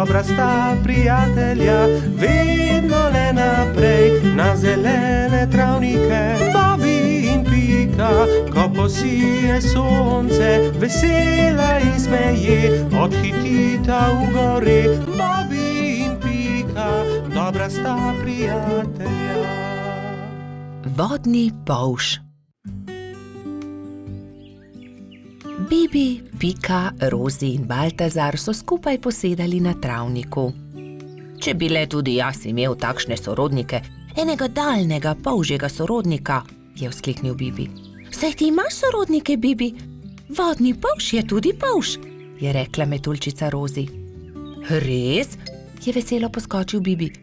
dobra sta prijatelja, vedno le naprej na zelene travnike. Bobby in Pika, ko posije sonce, vesela in smeje, odhitita v gori. Bobby in Pika, dobra sta prijatelja. Vodni polž. Bibi, Pika, Rozi in Baltazar so skupaj posedali na travniku. Če bi le tudi jaz imel takšne sorodnike, enega daljnega polžjega sorodnika, je vzkliknil Bibi. Saj ti imaš sorodnike, Bibi? Vodni polž je tudi polž, je rekla metuljčica Rozi. Res? Je veselo poskočil Bibi.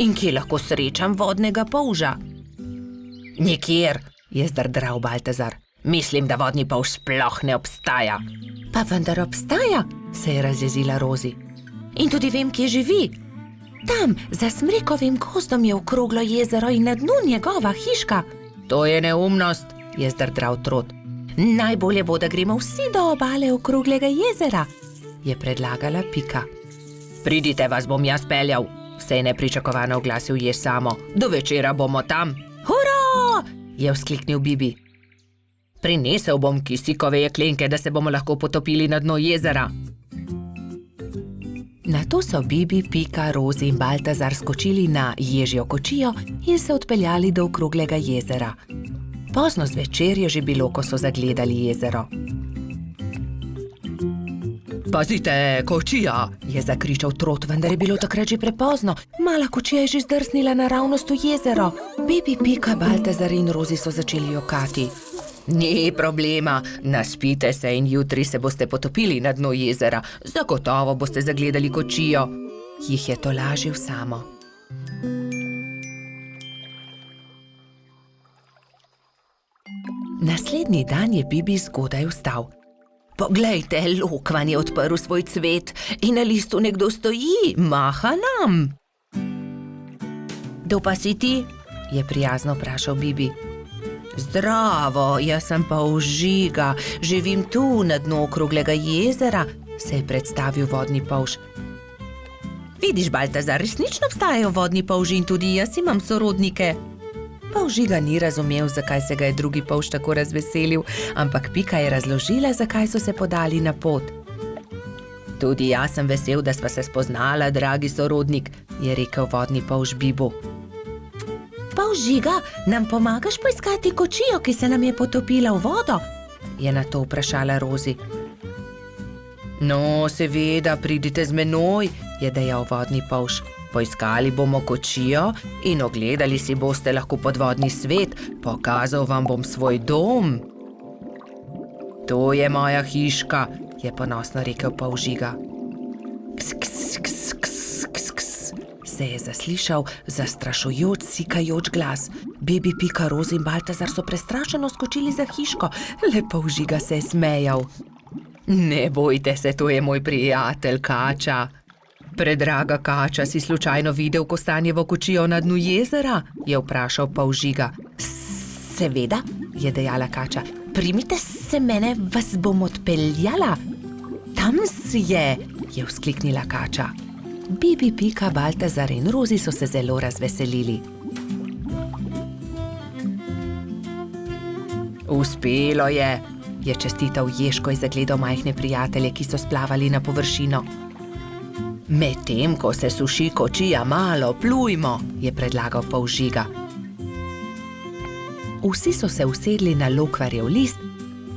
In kje lahko srečam vodnega polža? Nikjer, je zdrdral Baltazar. Mislim, da vodni polž sploh ne obstaja. Pa vendar obstaja, se je razjezila Rozi. In tudi vem, kje živi. Tam, za smrekovim gozdom je okroglo jezero in na dnu njegova hiška. To je neumnost, je zdrdral Trot. Najbolje bo, da gremo vsi do obale okroglega jezera, je predlagala Pika. Pridite, vas bom jaz peljal, se je nepričakovano oglasil Jež Samo. Do večera bomo tam. Hurra! Je vzkliknil Bibi. Prinesel bom kisikove jeklenke, da se bomo lahko potopili na dno jezera. Nato so Bibi, Pika, Rozi in Baltazar skočili na ježjo kočijo in se odpeljali do okroglega jezera. Pozno zvečer je že bilo, ko so zagledali jezero. Pazite, kočija, je zakričal Trot, vendar je bilo takrat že prepozno. Mala kočija je že zdrsnila naravnost v jezero. Bibi, Pika, Baltazar in Rozi so začeli jokati. Ni problema, naspite se in jutri se boste potopili na dno jezera. Zagotovo boste zagledali kočijo, jih je tolažil Samo. Naslednji dan je Bibi zgodaj vstal. Poglejte, lokvan je odprl svoj cvet in na listu nekdo stoji, maha nam. Kdo pa si ti? Je prijazno vprašal Bibi. Zdravo, jaz sem polž Žiga, živim tu na dnu okroglega jezera, se je predstavil vodni polž. Vidiš, Baltazar, resnično obstajajo vodni polži in tudi jaz imam sorodnike. Polž Žiga ni razumel, zakaj se ga je drugi polž tako razveselil, ampak Pika je razložila, zakaj so se podali na pot. Tudi jaz sem vesel, da sva se spoznala, dragi sorodnik, je rekel vodni polž Bibu. Polž Žiga, nam pomagaš poiskati kočijo, ki se nam je potopila v vodo? Je nato vprašala Rozi. No, seveda, pridite z menoj, je dejal vodni polž. Poiskali bomo kočijo in ogledali si boste lahko podvodni svet, pokazal vam bom svoj dom. To je moja hiška, je ponosno rekel polž Žiga. Se je zaslišal zastrašujoč, sikajoč glas. Bibi, Pika, Rozi in Baltazar so prestrašeno skočili za hiško. Le polž Žiga se je smejal. Ne bojte se, to je moj prijatelj Kača. Predraga Kača, si slučajno videl kostanjevo kočijo na dnu jezera? Je vprašal polž Žiga. Seveda, je dejala Kača. Primite se mene, vas bom odpeljala. Tam je vzkliknila Kača. Bibi, Pika, Baltazar in Rozi so se zelo razveselili. Uspelo je čestital Jež, ko je zagledal majhne prijatelje, ki so splavali na površino. Medtem, ko se suši kočija, malo plujmo, je predlagal polž Žiga. Vsi so se usedli na lokvarjev list,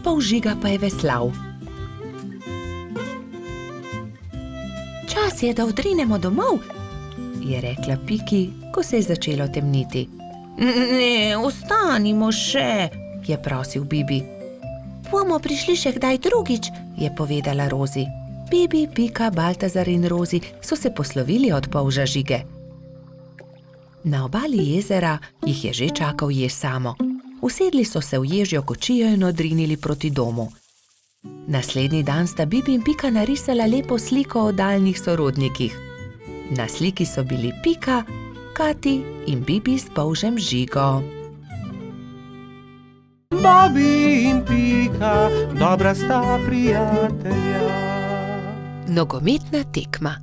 polž Žiga pa je veslal. Čas je, da odrinemo domov, je rekla Piki, ko se je začelo temniti. Ne, ostanimo še, je prosil Bibi. Bomo prišli še kdaj drugič, je povedala Rozi. Bibi, Pika, Baltazar in Rozi so se poslovili od polža Žige. Na obali jezera jih je že čakal Jež Samo. Usedli so se v ježjo kočijo in odrinili proti domu. Naslednji dan sta Bibi in Pika narisala lepo sliko o daljnih sorodnikih. Na sliki so bili Pika, Kati in Bibi s polžem Žigo. Bobby in Pika, dobra sta prijatelja. Nogometna tekma.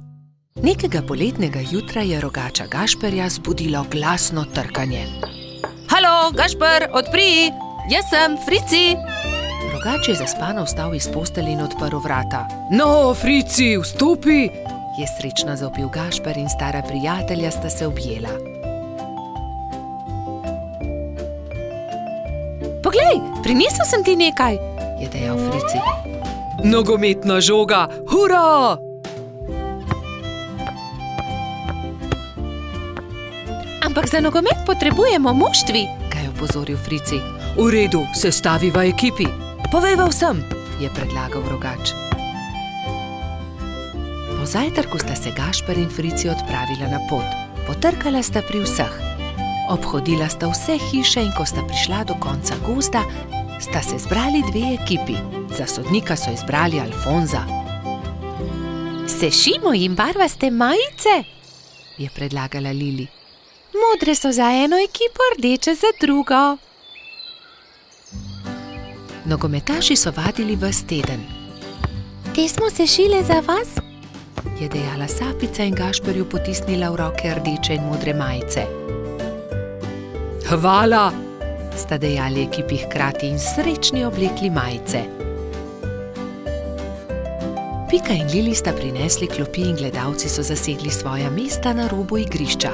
Nekega poletnega jutra je rogača Gašperja zbudilo glasno trkanje. Halo, Gašper, odpri! Jaz sem, Frici! Rogač je zaspano vstal iz postelje in odprl vrata. No, Frici, vstopi! Je srečno zavpil Gašper in stara prijatelja sta se objela. Poglej, prinesel sem ti nekaj, je dejal Frici. Nogometna žoga, hura! Ampak za nogomet potrebujemo moštvi, ga je opozoril Frici. V redu, sestaviva ekipi. Povejva vsem, je predlagal rogač. Po zajtrku sta se Gašper in Frici odpravila na pot. Potrkala sta pri vseh. Obhodila sta vse hiše in ko sta prišla do konca gozda, sta se zbrali dve ekipi. Za sodnika so izbrali Alfonza. Sešimo jim barvaste majice, je predlagala Lili. Modre so za eno ekipo, rdeče za drugo. Nogometaši so vadili ves teden. Te smo sešile za vas, je dejala Sapica in Gašperju potisnila v roke rdeče in modre majice. Hvala, sta dejali ekipi hkrati in srečni oblekli majice. Pika in Lili sta prinesli klopi in gledalci so zasedli svoja mesta na robu igrišča.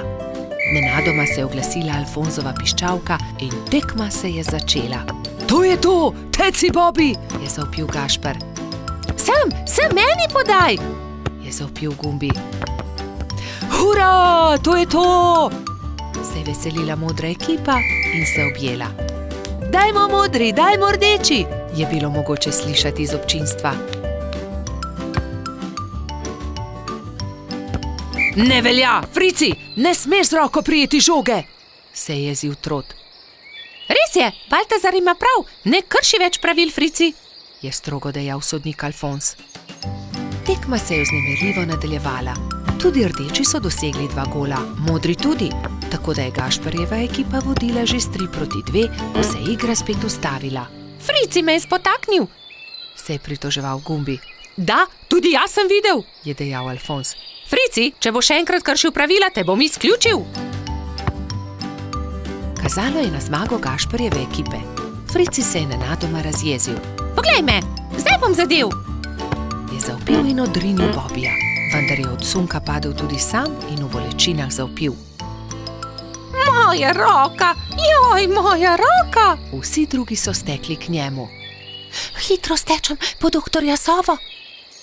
Nenadoma se je oglasila Alfonzova piščalka in tekma se je začela. To je to, teci Bobi, je zavpil Gašper. Sem meni podaj, je zavpil Gumbi. Hura, to je to, se je veselila modra ekipa in se objela. Dajmo modri, dajmo rdeči, je bilo mogoče slišati iz občinstva. Ne velja, Frici, ne smeš z roko prijeti žoge, se je jezil Trot. Res je, Baltazar ima prav, ne krši več pravil, Frici, je strogo dejal sodnik Alfons. Tekma se je vznemirljivo nadaljevala. Tudi rdeči so dosegli 2 gola, modri tudi, tako da je Gašperjeva ekipa vodila že s 3-2, ko se je igra spet ustavila. Frici me je spotaknil, se je pritoževal Gumbi. Da, tudi jaz sem videl, je dejal Alfons. Frici, če bo še enkrat kršil pravila, te bom izključil. Kazalo je na zmago Gašperjeve ekipe. Frici se je nenadoma razjezil. Poglej me, zdaj bom zadel, je zavpil in odrinil Bobija, vendar je od sunka padel tudi sam in v bolečinah zavpil. Moja roka, joj, moja roka! Vsi drugi so stekli k njemu. Hitro stečem po doktorja Sovo,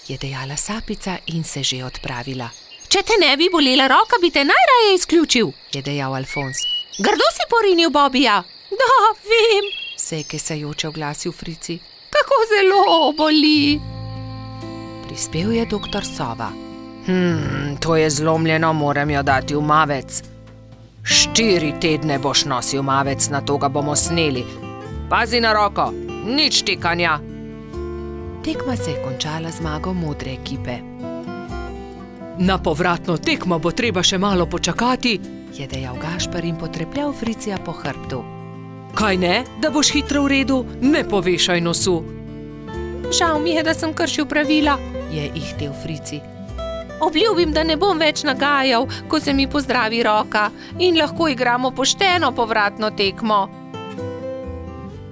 je dejala Sapica in se že odpravila. Če te ne bi bolela roka, bi te najraje izključil, je dejal Alfons. Grdo si porinil Bobija. Da, vem, se je kesajoče oglasil Frici. Kako zelo boli. Prispel je doktor Sova. To je zlomljeno, moram jo dati v mavec. 4 tedne boš nosil mavec, na to ga bomo sneli. Pazi na roko, nič tikanja. Tekma se je končala zmago modre ekipe. Na povratno tekmo bo treba še malo počakati, je dejal Gašper in potrepljal Fricija po hrbtu. Kaj ne, da boš hitro v redu, ne povešaj nosu. Žal mi je, da sem kršil pravila, je ihtel Frici. Obljubim, da ne bom več nagajal, ko se mi pozdravi roka in lahko igramo pošteno povratno tekmo.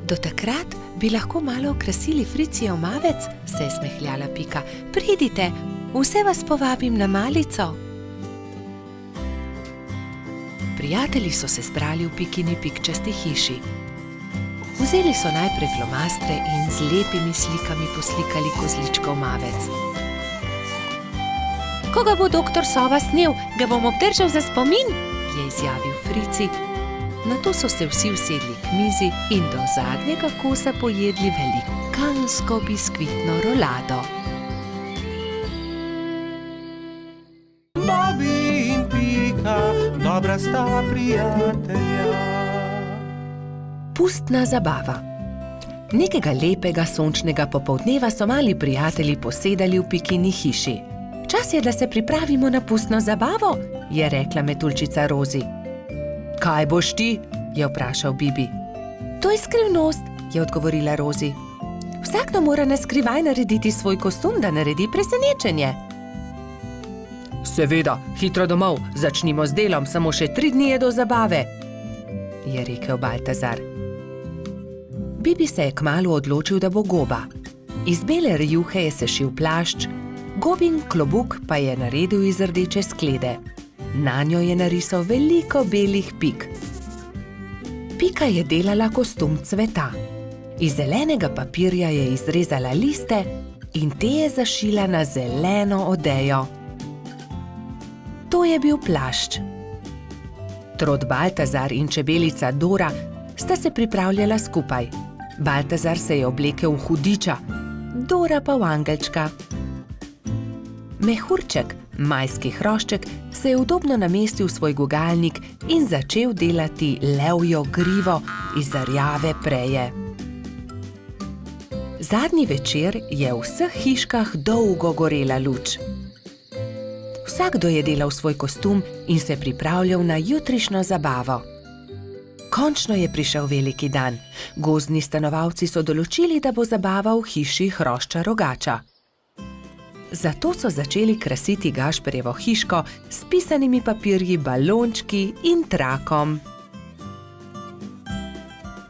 Do takrat bi lahko malo okrasili Fricijev mavec, se je smehljala Pika. Pridite, vse vas povabim na malico. Prijatelji so se zbrali v Pikini pikčasti hiši. Vzeli so najprej flomastre in z lepimi slikami poslikali kozličkov mavec. Ko ga bo doktor Sova snel, ga bom obdržal za spomin, je izjavil Frici. Nato so se vsi usedli k mizi in do zadnjega kosa pojedli velikansko biskvitno rolado. Bobi in Pika, dobra sta prijatelja. Pustna zabava. Nekega lepega sončnega popoldneva so mali prijatelji posedali v Pikini hiši. Čas je, da se pripravimo na pustno zabavo, je rekla metuljčica Rozi. Kaj boš ti? Je vprašal Bibi. To je skrivnost, je odgovorila Rozi. Vsakdo mora na skrivaj narediti svoj kostum, da naredi presenečenje. Seveda, hitro domov, začnimo z delom, samo še 3 dni je do zabave, je rekel Baltazar. Bibi se je kmalu odločil, da bo goba. Iz bele rjuhe je sešil plašč, gobin klobuk pa je naredil iz rdeče sklede. Nanjo je narisal veliko belih pik. Pika je delala kostum cveta. Iz zelenega papirja je izrezala liste in te je zašila na zeleno odejo. To je bil plašč. Trod Baltazar in čebelica Dora sta se pripravljala skupaj. Baltazar se je oblekel v hudiča, Dora pa v angelčka. Mehurček, majski hrošček, se je udobno namestil v svoj gugalnik in začel delati levjo grivo iz rjave preje. Zadnji večer je v vseh hiškah dolgo gorela luč. Vsakdo je delal svoj kostum in se pripravljal na jutrišnjo zabavo. Končno je prišel veliki dan. Gozdni stanovalci so določili, da bo zabava v hiši hrošča Rogača. Zato so začeli krasiti Gašperjevo hiško s pisanimi papirji, balončki in trakom.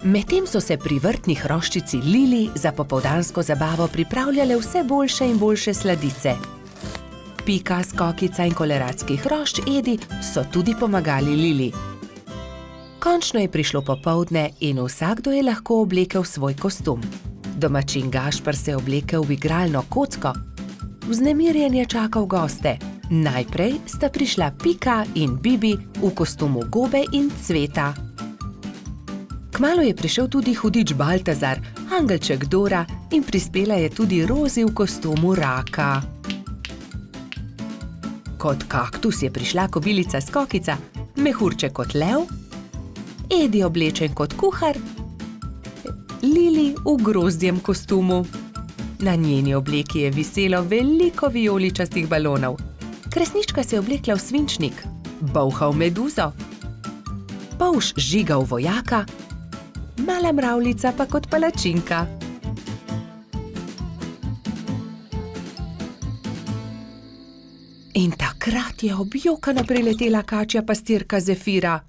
Medtem so se pri vrtni hroščici Lili za popoldansko zabavo pripravljale vse boljše in boljše sladice. Pika, Skokica in koleratski hrošč Edi so tudi pomagali Lili. Končno je prišlo popoldne in vsakdo je lahko oblekel svoj kostum. Domačin Gašper se je oblekel v igralno kocko. Vznemirjen je čakal goste. Najprej sta prišla Pika in Bibi v kostumu gobe in cveta. Kmalu je prišel tudi hudič Baltazar, angelček Dora in prispela je tudi Rozi v kostumu raka. Kot kaktus je prišla kobilica Skokica, mehurček kot lev, Edi oblečen kot kuhar, Lili v grozdjem kostumu. Na njeni obleki je viselo veliko vijoličastih balonov. Kresnička se je oblekla v svinčnik, Bolha v meduzo, Polž Žiga v vojaka, Mala mravljica pa kot palačinka. In takrat je objokano priletela kačja pastirka Zefira.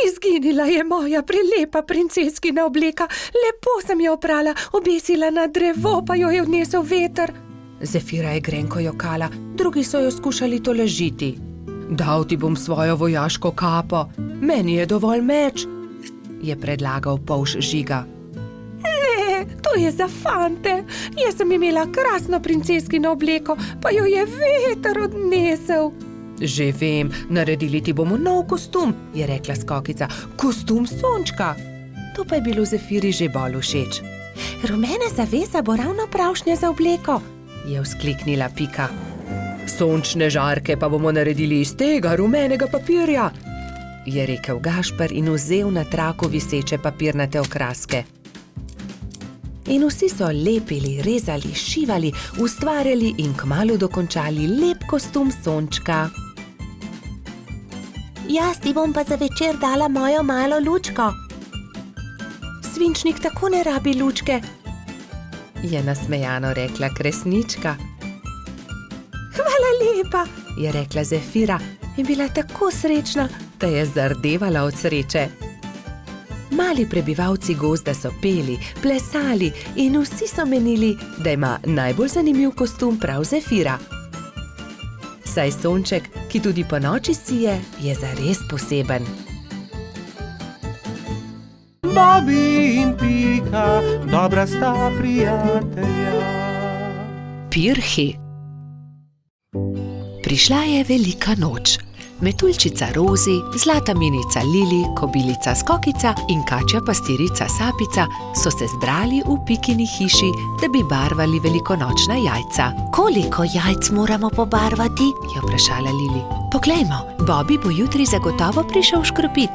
Izginila je moja prelepa princeskina obleka. Lepo sem jo oprala, obesila na drevo, pa jo je odnesel veter. Zefira je grenko jokala, drugi so jo skušali tolažiti. Dal ti bom svojo vojaško kapo, meni je dovolj meč, je predlagal Polž Žiga. Ne, to je za fante. Jaz sem imela krasno princeskino obleko, pa jo je veter odnesel. Že vem, naredili ti bomo nov kostum, je rekla Skokica. Kostum sončka. To pa je bilo Zefiri že bolj všeč. Rumena zavesa bo ravno pravšnja za obleko, je vzkliknila Pika. Sončne žarke pa bomo naredili iz tega rumenega papirja, je rekel Gašper in vzel na traku viseče papirnate okraske. In vsi so lepili, rezali, šivali, ustvarjali in kmalu dokončali lep kostum sončka. Jaz ti bom pa za večer dala mojo malo lučko. Svinčnik tako ne rabi lučke, je nasmejano rekla Kresnička. Hvala lepa, je rekla Zefira in bila tako srečna, da je zardevala od sreče. Mali prebivalci gozda so peli, plesali in vsi so menili, da ima najbolj zanimiv kostum prav Zefira. Saj sonček, ki tudi po noči sije, je zares poseben. Bobi in Pika, dobra sta prijatelja. Pirhi. Prišla je velika noč. Metuljčica Rozi, zlata minica Lili, kobilica Skokica in kačja pastirica Sapica so se zbrali v Pikini hiši, da bi barvali velikonočna jajca. Koliko jajc moramo pobarvati? Je vprašala Lili. Poglejmo, Bobi bo jutri zagotovo prišel škropit.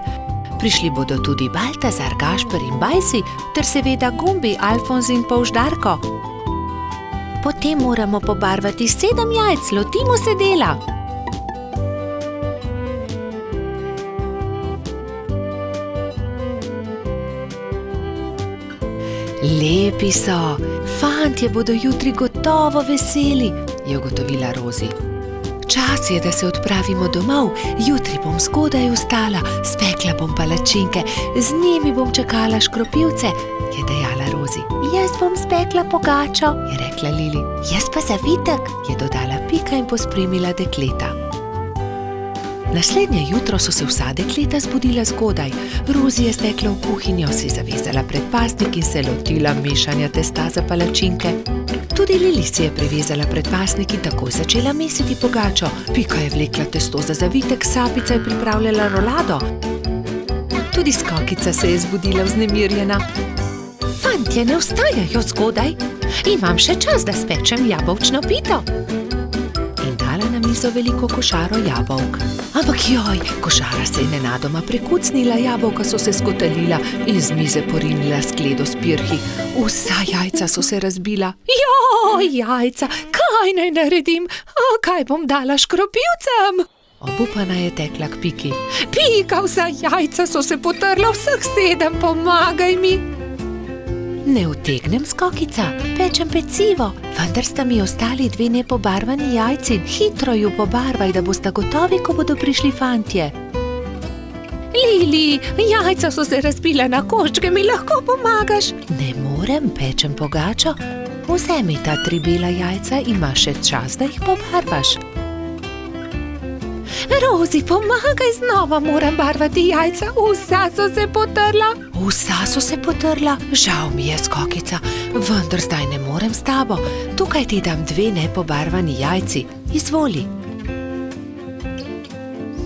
Prišli bodo tudi Baltazar, Gašper in Bajsi, ter seveda Gumbi, Alfonz in Polž Darko. Potem moramo pobarvati 7 jajc, lotimo se dela. Lepi so, fantje bodo jutri gotovo veseli, je ugotovila Rozi. Čas je, da se odpravimo domov, jutri bom zgodaj vstala, spekla bom palačinke, z njimi bom čakala škropivce, je dejala Rozi. Jaz bom spekla pogačo, je rekla Lili. Jaz pa zavitek, je dodala Pika in pospremila dekleta. Naslednje jutro so se vsa dekleta zbudila zgodaj. Rozi je stekla v kuhinjo, si zavezala predpasnik in se lotila mešanja testa za palačinke. Tudi Lili si je privezala predpasnik in takoj začela mesiti pogačo. Pika je vlekla testo za zavitek, Sapica je pripravljala rolado. Tudi Skokica se je zbudila vznemirjena. Fantje, ne vstajajo zgodaj, imam še čas, da spečem jabolčno pito. In dala na mizo veliko košaro jabolk. Ampak joj, košara se je nenadoma prekucnila, jabolka so se skotalila in z mize porinila skledo s pirhi. Vsa jajca so se razbila. Joj, jajca, kaj naj naredim? Kaj bom dala škropivcem? Obupana je tekla k Piki. Pika, vsa jajca so se potrla, vseh 7, pomagaj mi. Ne utegnem, Skokica, pečem pecivo, vendar sta mi ostali 2 nepobarvani jajci. Hitro ju pobarvaj, da boste gotovi, ko bodo prišli fantje. Lili, jajca so se razbila na koščke, mi lahko pomagaš? Ne morem, pečem pogačo. Vzemi ta 3 bela jajca, imaš še čas, da jih pobarvaš. Rozi, pomagaj, znova moram barvati jajca, vsa so se potrla. Vsa so se potrla? Žal mi je, Skokica, vendar zdaj ne morem s tabo. Tukaj ti dam 2 nepobarvani jajci, izvoli.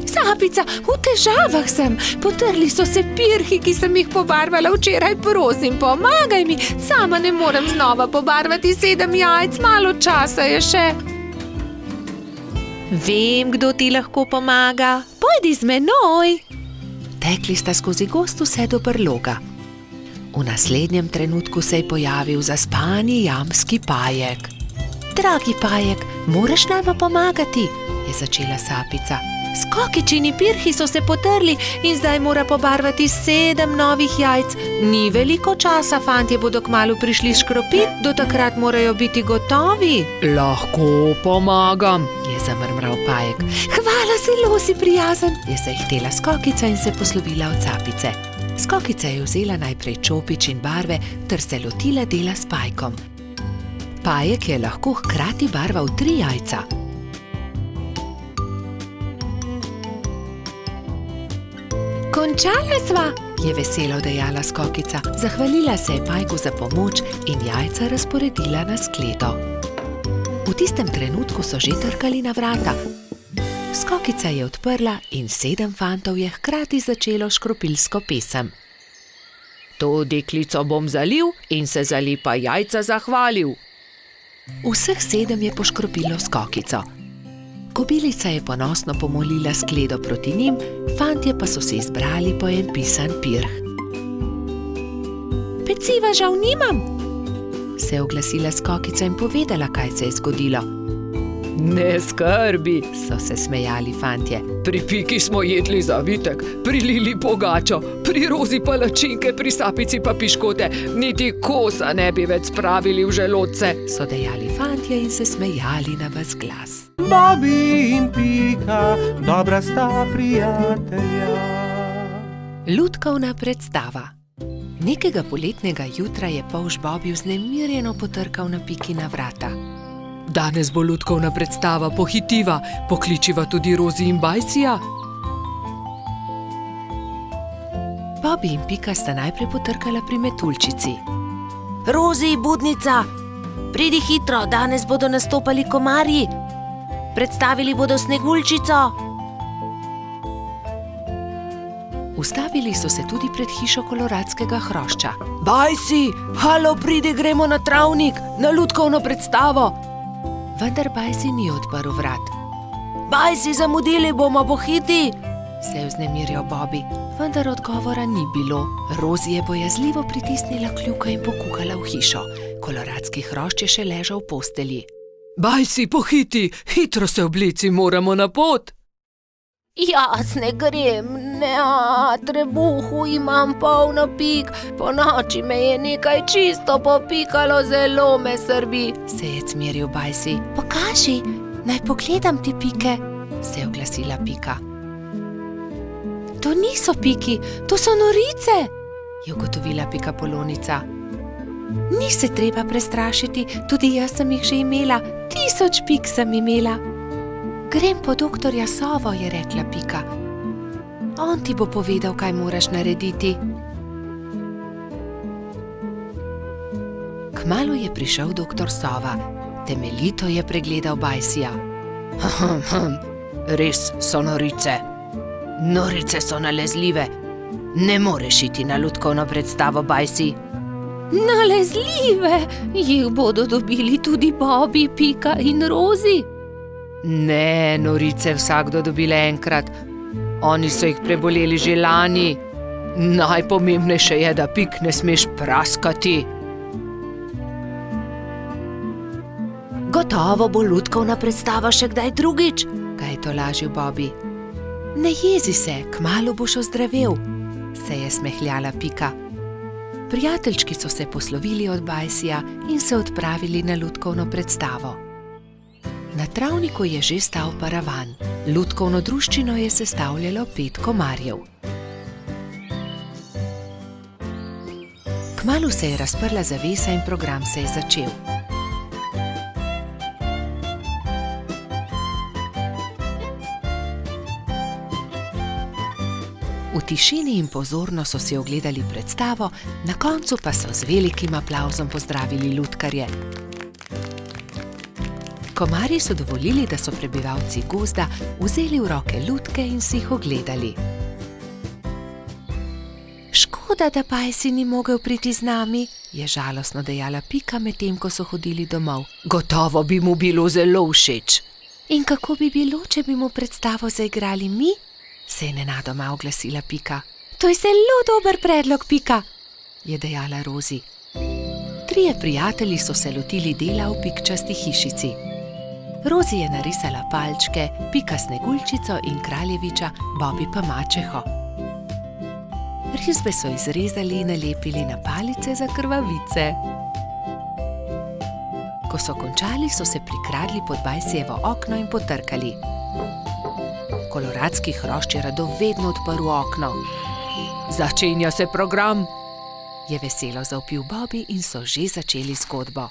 Sapica, v težavah sem, potrli so se pirhi, ki sem jih pobarvala včeraj, prosim, pomagaj mi, sama ne morem znova pobarvati 7 jajc, malo časa je še. Vem, kdo ti lahko pomaga. Pojdi z menoj. Tekli sta skozi gozd vse do brloga. V naslednjem trenutku se je pojavil zaspani jamski Pajek. Dragi Pajek, moraš nama pomagati, je začela Sapica. Skokičini pirhi so se potrli in zdaj mora pobarvati 7 novih jajc. Ni veliko časa, fantje bodo kmalu prišli škropit, do takrat morajo biti gotovi. Lahko pomagam, je zamrmral Pajek. Hvala, zelo si prijazen, je zahtela Skokica in se poslovila od Sapice. Skokica je vzela najprej čopič in barve ter se lotila dela s Pajkom. Pajek je lahko hkrati barval 3 jajca. Končala sva, je veselo dejala Skokica. Zahvalila se je Pajku za pomoč in jajca razporedila na skledo. V tistem trenutku so že trkali na vrata. Skokica je odprla in 7 fantov je hkrati začelo škropilsko pesem. To deklico bom zalil in se za lepa jajca zahvalil. Vseh 7 je poškropilo Skokico. Kobilica je ponosno pomolila skledo proti njim, fantje pa so se izbrali po en pisan pirh. Peciva žal nimam, se je oglasila Skokica in povedala, kaj se je zgodilo. Ne skrbi, so se smejali fantje. Pri Piki smo jedli zavitek, pri Lili pogačo, pri Rozi palačinke, pri Sapici pa piškote, niti kosa ne bi več spravili v želodce, so dejali fantje in se smejali na ves glas. Bobi in Pika, dobra sta prijatelja. Lutkovna predstava. Nekega poletnega jutra je polž Bobi vznemirjeno potrkal na Pikina vrata. Danes bo lutkovna predstava, pohitiva, pokličiva tudi Rozi in Bajsija. Bobi in Pika sta najprej potrkala pri metuljčici. Rozi, budnica, pridi hitro, danes bodo nastopali komarji. Predstavili bodo Sneguljčico. Ustavili so se tudi pred hišo koloradskega hrošča. Bajsi, halo, pridi, gremo na travnik, na lutkovno predstavo. Vendar Bajsi ni odprl vrat. Bajsi, zamudili bomo, pohiti, se je vznemirjal Bobi. Vendar odgovora ni bilo. Rozi je bojazljivo pritisnila kljuko in pokukala v hišo. Koloradski hrošč je še ležal v postelji. Bajsi, pohiti, hitro se oblici, moramo na pot. Jaz ne grem, trebuhu imam polno pik, ponoči me je nekaj čisto popikalo, zelo me srbi, se je cmeril Bajsi. Pokaži, naj pogledam ti pike, se je oglasila Pika. To niso piki, to so norice, je ugotovila Pikapolonica. Ni se treba prestrašiti, tudi jaz sem jih že imela, 1000 pik sem imela. Grem po doktorja Sovo, je rekla Pika. On ti bo povedal, kaj moraš narediti. Kmalu je prišel doktor Sova. Temeljito je pregledal Bajsija. Res so norice. Norice so nalezljive. Ne moreš iti na lutkovno predstavo, Bajsi. Nalezljive? Jih bodo dobili tudi Bobby, Pika in Rozi? Ne, norice vsakdo dobile enkrat. Oni so jih preboleli že lani. Najpomembnejše je, da pik ne smeš praskati. Gotovo bo lutkovna predstava še kdaj drugič, ga je tolažil Bobby. Ne jezi se, kmalu boš ozdravel, se je smehljala Pika. Prijateljčki so se poslovili od Bajsija in se odpravili na lutkovno predstavo. Na travniku je že stal paravan. Lutkovno druščino je sestavljalo 5 komarjev. Kmalu se je razprla zavesa in program se je začel. V tišini in pozorno so si ogledali predstavo, na koncu pa so z velikim aplavzom pozdravili lutkarje. Komarji so dovolili, da so prebivalci gozda vzeli v roke lutke in si jih ogledali. Škoda, da Bajsi ni mogel priti z nami, je žalostno dejala Pika, medtem ko so hodili domov. Gotovo bi mu bilo zelo všeč. In kako bi bilo, če bi mu predstavo zaigrali mi? Se je nenadoma oglasila Pika. To je zelo dober predlog, Pika, je dejala Rozi. 3 prijatelji so se lotili dela v pikčasti hišici. Rozi je narisala palčke, Pika Sneguljčico in kraljeviča, Bobby pa mačeho. Risbe so izrezali in nalepili na palice za krvavice. Ko so končali, so se prikradli pod Bajsijevo okno in potrkali. Koloradski hrošč je rado vedno odprl okno. Začenja se program, je veselo zavpil Bobby in so že začeli zgodbo.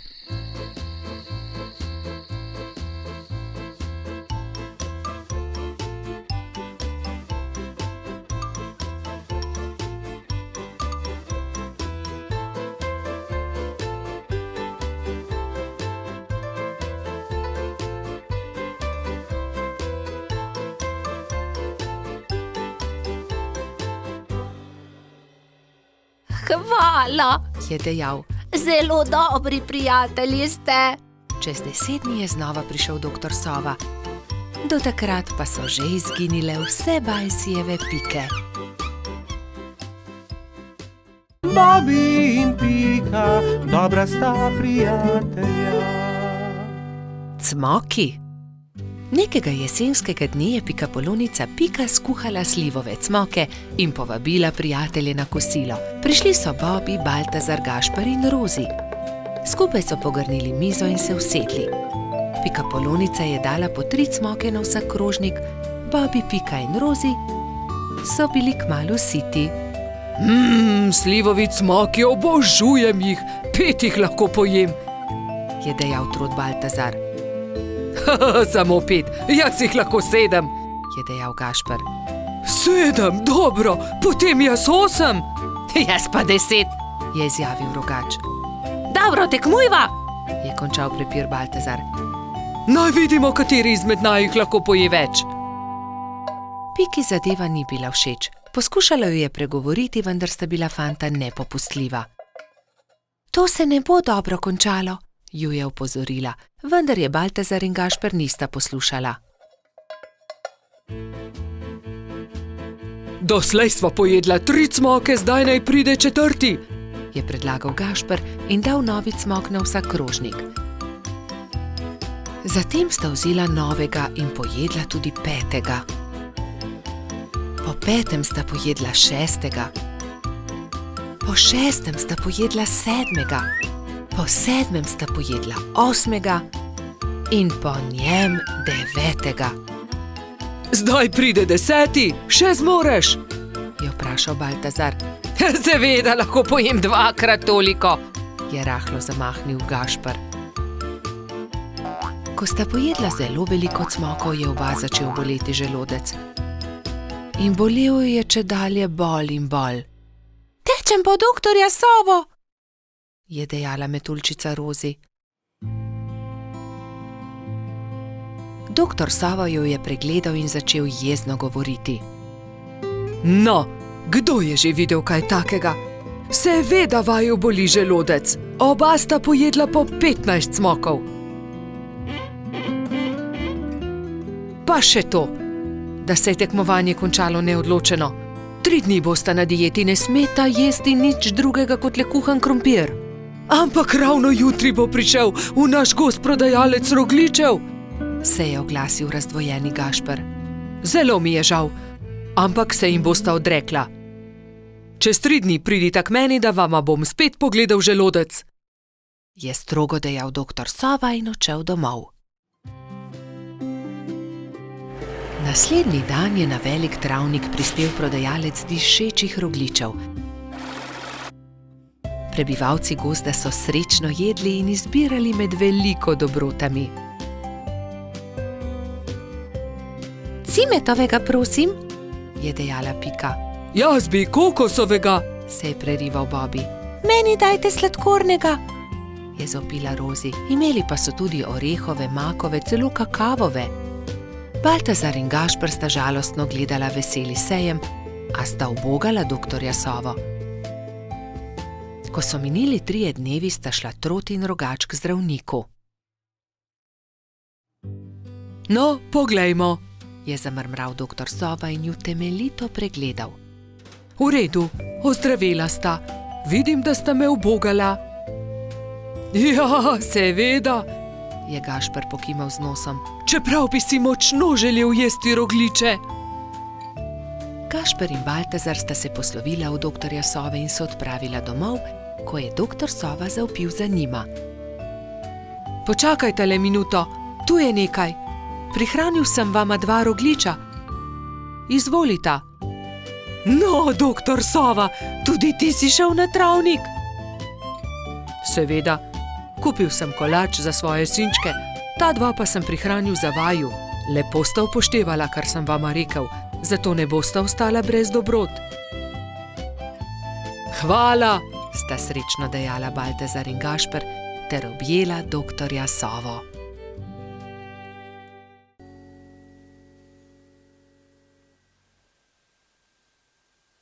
Hvala, je dejal. Zelo dobri prijatelji ste. Čez 10 dni je znova prišel doktor Sova. Do takrat pa so že izginile vse Bajsijeve pike. Bobby in Pika, dobra sta prijatelja. Cmoki. Nekega jesenskega dne je Pikapolonica Pika skuhala slivove cmoke in povabila prijatelje na kosilo. Prišli so Bobby, Baltazar, Gašper in Rozi. Skupaj so pogrnili mizo in se usedli. Pikapolonica je dala po 3 cmoke na vsak krožnik, Bobby, Pika in Rozi so bili kmalu siti. Slivovi cmoki, obožujem jih, 5 jih lahko pojem, je dejal trod Baltazar. Samo 5, jaz jih lahko 7, je dejal Gašper. 7, dobro, potem jaz 8. Jaz pa 10, je izjavil Rogač. Dobro, tekmujva, je končal prepir Baltazar. Naj vidimo, kateri izmed najih lahko poje več. Piki zadeva ni bila všeč. Poskušala jo je pregovoriti, vendar sta bila fanta nepopustljiva. To se ne bo dobro končalo, ju je opozorila, vendar je Baltazar in Gašper nista poslušala. Doslej sva pojedla 3 cmoke, zdaj naj pride 4, je predlagal Gašper in dal novi cmok na vsak krožnik. Zatem sta vzela novega in pojedla tudi 5. Po 5. sta pojedla 6., po 6. sta pojedla 7., po 7. sta pojedla 8. in po njem 9. Zdaj pride 10., še zmoreš? Je vprašal Baltazar. Seveda, lahko pojem 2-krat toliko, je rahlo zamahnil Gašper. Ko sta pojedla zelo veliko cmokov, je oba začel boleti želodec. In bolel je čedalje bolj in bolj. Tečem po doktorja Sovo, je dejala metuljčica Rozi. Doktor Sava jo je pregledal in začel jezno govoriti. No, kdo je že videl kaj takega? Seveda vaju boli želodec. Oba sta pojedla po 15 cmokov. Pa še to, da se je tekmovanje končalo neodločeno. 3 dni bosta na dieti, ne smeta jesti nič drugega kot le kuhan krompir. Ampak ravno jutri bo prišel v naš gozd prodajalec rogljičev, se je oglasil razdvojeni Gašper. Zelo mi je žal, ampak se jim bosta odrekla. Čez 3 dni pridita k meni, da vama bom spet pogledal želodec, je strogo dejal doktor Sova in odšel domov. Naslednji dan je na velik travnik prispel prodajalec dišečih rogljičev. Prebivalci gozda so srečno jedli in izbirali med veliko dobrotami. Cimetovega, prosim, je dejala Pika. Jaz bi kokosovega, se je prerival Bobby. Meni dajte sladkornega, je zavpila Rozi. Imeli pa so tudi orehove, makove, celo kakavove. Baltazar in Gašper sta žalostno gledala veseli sejem, a sta ubogala doktorja Sovo. Ko so minili 3 dnevi, sta šla Trot in Rogač k zdravniku. No, poglejmo, je zamrmral doktor Sova in ju temeljito pregledal. V redu, ozdravela sta. Vidim, da sta me ubogala. Ja, seveda, je Gašper pokimal z nosom. Čeprav bi si močno želel jesti rogljiče. Gašper in Baltazar sta se poslovila od doktorja Sove in se odpravila domov, ko je doktor Sova zavpil za njima. Počakajte le minuto, tu je nekaj. Prihranil sem vama 2 rogljiča. Izvolita. No, doktor Sova, tudi ti si šel na travnik? Seveda, kupil sem kolač za svoje sinčke, ta 2 pa sem prihranil za vaju. Lepo sta upoštevala, kar sem vama rekel, zato ne bosta ostala brez dobrot. Hvala, sta srečno dejala Baltazar in Gašper ter objela doktorja Sovo.